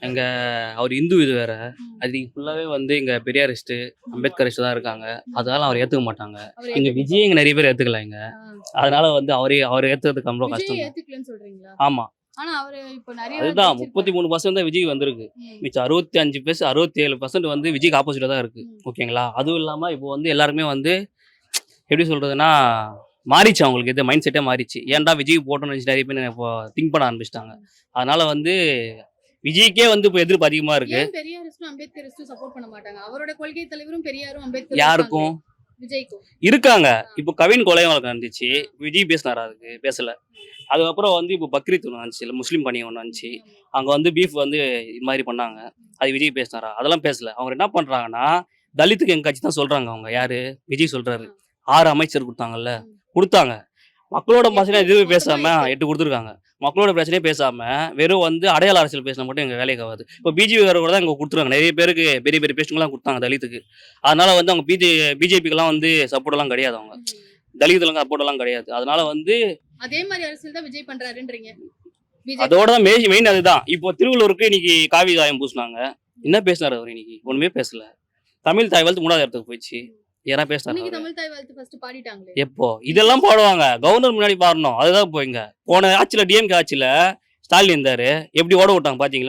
இங்க அவர் இந்து இது வேற. அது ஃபுல்லாவே வந்து இங்க பெரியாரிஸ்ட், அம்பேத்கரிஸ்ட் தான் இருக்காங்க. அதனால அவர் ஏத்துக்க மாட்டாங்க. அவர் இங்க விஜய் இங்க நிறைய பேர் ஏத்துக்கல இங்க. ஆ. அதனால வந்து அவர் ஏத்துறதுக்கு ரொம்ப விஜய் கஷ்டம் தான். ஏத்துக்கலன்னு சொல்றீங்களா? ஆமா. ஆனா அவரு இப்ப நிறைய அதுதான் 33% தான் விஜய் வந்திருக்கு. மிச்சம் 65% 67% வந்து விஜய்க்கு ஆப்போசிட்டா தான் இருக்கு. ஓகேங்களா? அதுவும் இல்லாம இப்போ வந்து எல்லாருமே வந்து எப்படி சொல்றதுன்னா, மாறிச்சு அவங்களுக்கு இது மைண்ட் செட்டே மாறிச்சு. ஏன்டா விஜய் போட்டோம்னு நினைச்சு நிறைய பேர் இப்போ திங்க் பண்ண ஆரம்பிச்சிட்டாங்க. அதனால வந்து விஜய்க்கே வந்து இப்போ எதிர்ப்பு அதிகமா இருக்கு. ஏன் பெரியாரிஸ்டும் அம்பேத்கரிஸ்டும் சப்போர்ட் பண்ண மாட்டாங்க? அவரோட கொள்கை தலைவரும் பெரியாரும் அம்பேத்கரும் யாருக்கும் விஜய்க்கும் இருக்காங்க. இப்போ கவின் கொலை வழக்கு நடந்துச்சு. விஜய் பேசினாரா? அதுக்கு பேசல. அதுக்கப்புறம் வந்து இப்போ பக்ரீத் ஒன்று வந்துச்சு, இல்லை முஸ்லீம் பணி ஒன்று வந்துச்சு. அங்கே வந்து பீஃப் வந்து இது மாதிரி பண்ணாங்க. அது விஜய் பேசினாரா? அதெல்லாம் பேசல. அவங்க என்ன பண்ணுறாங்கன்னா, தலித்துக்கு எங்கள் கட்சி தான் சொல்கிறாங்க. அவங்க யாரு? விஜய் சொல்கிறாரு. 6 அமைச்சர் கொடுத்தாங்கல்ல, கொடுத்தாங்க. மக்களோட பிரச்சனை எதுவுமே பேசாம 8 கொடுத்துருக்காங்க. மக்களோட பிரச்சனையே பேசாம வெறும் வந்து அடையாள அரசியல் பேசினா மட்டும் எங்கள் வேலைக்கு ஆகாது. இப்போ பிஜேபி வேற கூட தான் இங்கே கொடுத்துருக்காங்க. நிறைய பேருக்கு பெரிய பெரிய பேஸ்ட்டுங்களாம் கொடுத்தாங்க தலித்துக்கு. அதனால வந்து அவங்க பிஜேபிக்கெல்லாம் வந்து சப்போர்ட்டெல்லாம் கிடையாது. அவங்க தலித்துலாம் சப்போர்ட்டெல்லாம் கிடையாது. அதனால வந்து அதே மாதிரி அரசியல் தான் விஜய் பண்றாருன்றீங்க. அதோட தான் மெயின் அதுதான். இப்போ திருவள்ளூருக்கு இன்னைக்கு காவி சாயம் பூசினாங்க. என்ன பேசினாரு அவர்? இன்னைக்கு ஒண்ணுமே பேசல. தமிழ் தாய் வாழ்த்து 3வது இடத்துக்கு போயிடுச்சு. ஏன்னா பேசினாரு. இன்னைக்கு தமிழ் தாய் வாழ்த்து ஃபர்ஸ்ட் பாடிட்டாங்களே. எப்போ இதெல்லாம் பாடுவாங்க? கவர்னர் முன்னாடி பாடணும். அதுதான் இப்போ இங்க போன ஆட்சியில டிஎம்கே ஆட்சியில ஸ்டாலின் இருந்தாரு. எப்படி ஓட விட்டாங்க பாத்தீங்களா?